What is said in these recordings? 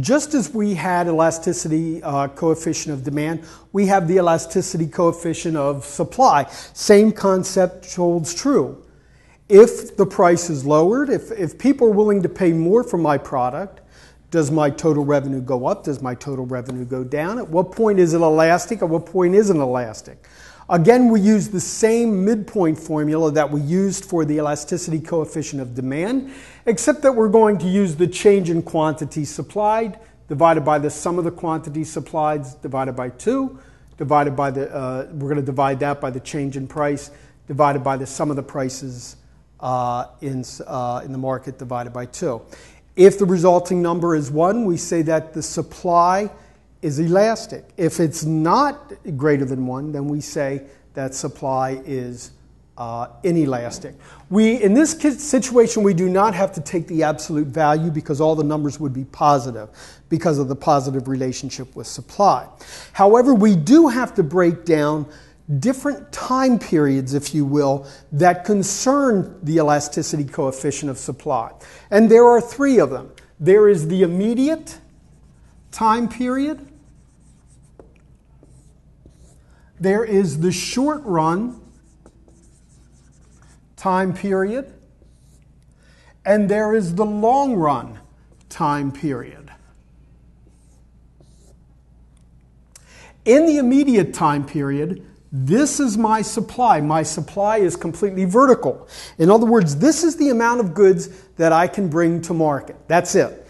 Just as we had elasticity coefficient of demand, we have the elasticity coefficient of supply. Same concept holds true. If the price is lowered, if people are willing to pay more for my product, does my total revenue go up? Does my total revenue go down? At what point is it elastic? At what point isn't it elastic? Again, we use the same midpoint formula that we used for the elasticity coefficient of demand, except that we're going to use the change in quantity supplied divided by the sum of the quantities supplied divided by 2, divided by we're going to divide that by the change in price divided by the sum of the prices in the market divided by 2. If the resulting number is 1, we say that the supply is elastic. If it's not greater than 1, then we say that supply is inelastic. In this situation, we do not have to take the absolute value because all the numbers would be positive because of the positive relationship with supply. However, we do have to break down different time periods, if you will, that concern the elasticity coefficient of supply. And there are 3 of them. There is the immediate time period. There is the short run time period. And there is the long run time period. In the immediate time period, this is my supply. My supply is completely vertical. In other words, this is the amount of goods that I can bring to market. That's it.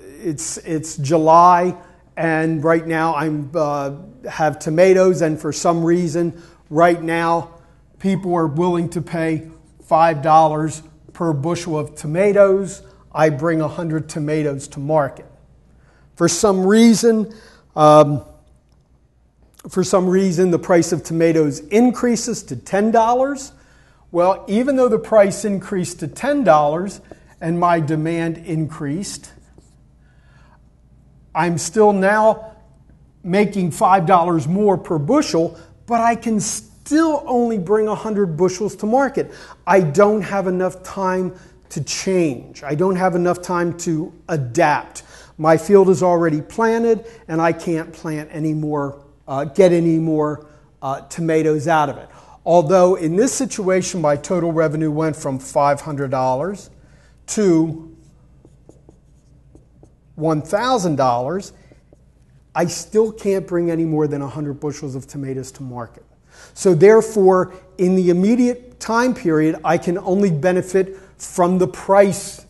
It's July, and right now I have tomatoes, and for some reason, right now, people are willing to pay $5 per bushel of tomatoes. I bring 100 tomatoes to market. For some reason, the price of tomatoes increases to $10. Well, even though the price increased to $10 and my demand increased, I'm still now making $5 more per bushel, but I can still only bring 100 bushels to market. I don't have enough time to change. I don't have enough time to adapt. My field is already planted, and I can't plant any more, get any more tomatoes out of it. Although in this situation, my total revenue went from $500 to $1,000, I still can't bring any more than 100 bushels of tomatoes to market. So therefore, in the immediate time period, I can only benefit from the price,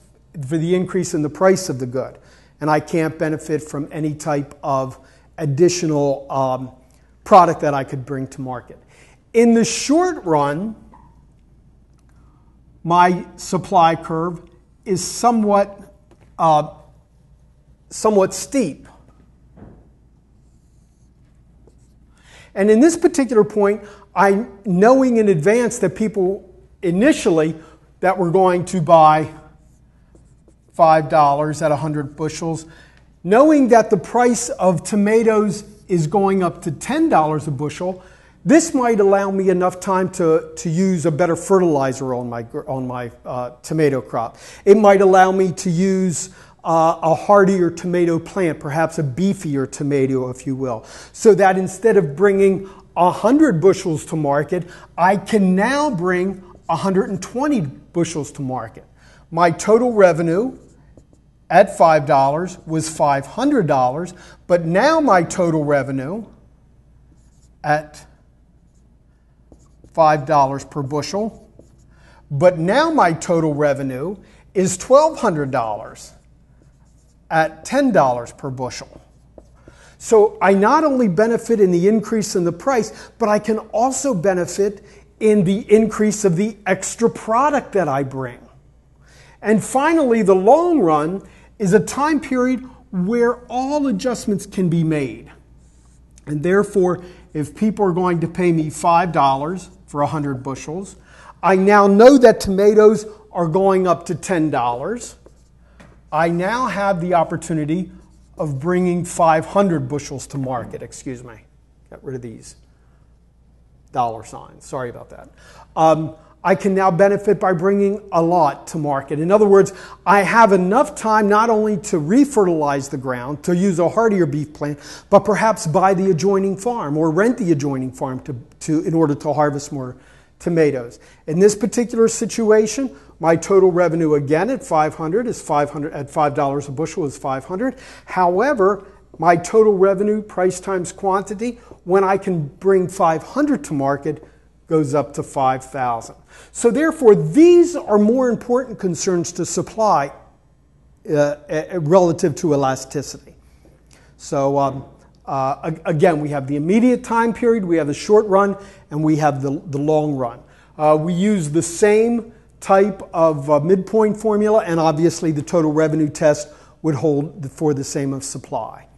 for the increase in the price of the good. And I can't benefit from any type of additional product that I could bring to market. In the short run, my supply curve is somewhat steep. And in this particular point, I'm knowing in advance that people initially that were going to buy $5 at 100 bushels, knowing that the price of tomatoes is going up to $10 a bushel, this might allow me enough time to use a better fertilizer on my tomato crop. It might allow me to use a hardier tomato plant, perhaps a beefier tomato, if you will, so that instead of bringing 100 bushels to market, I can now bring 120 bushels to market. My total revenue at $5 was $500, but now my total revenue at $5 per bushel, but now my total revenue is $1,200 at $10 per bushel. So I not only benefit in the increase in the price, but I can also benefit in the increase of the extra product that I bring. And finally, the long run is a time period where all adjustments can be made. And therefore, if people are going to pay me $5 for 100 bushels, I now know that tomatoes are going up to $10. I now have the opportunity of bringing 500 bushels to market. Excuse me. Get rid of these dollar signs. Sorry about that. I can now benefit by bringing a lot to market. In other words, I have enough time not only to refertilize the ground, to use a hardier beef plant, but perhaps buy the adjoining farm or rent the adjoining farm in order to harvest more tomatoes. In this particular situation, my total revenue again at $500 is $500 at $5 a bushel is $500. However, my total revenue, price times quantity, when I can bring 500 to market, goes up to 5,000. So therefore, these are more important concerns to supply relative to elasticity. So again, we have the immediate time period, we have the short run, and we have the long run. We use the same type of midpoint formula, and obviously the total revenue test would hold for the same of supply.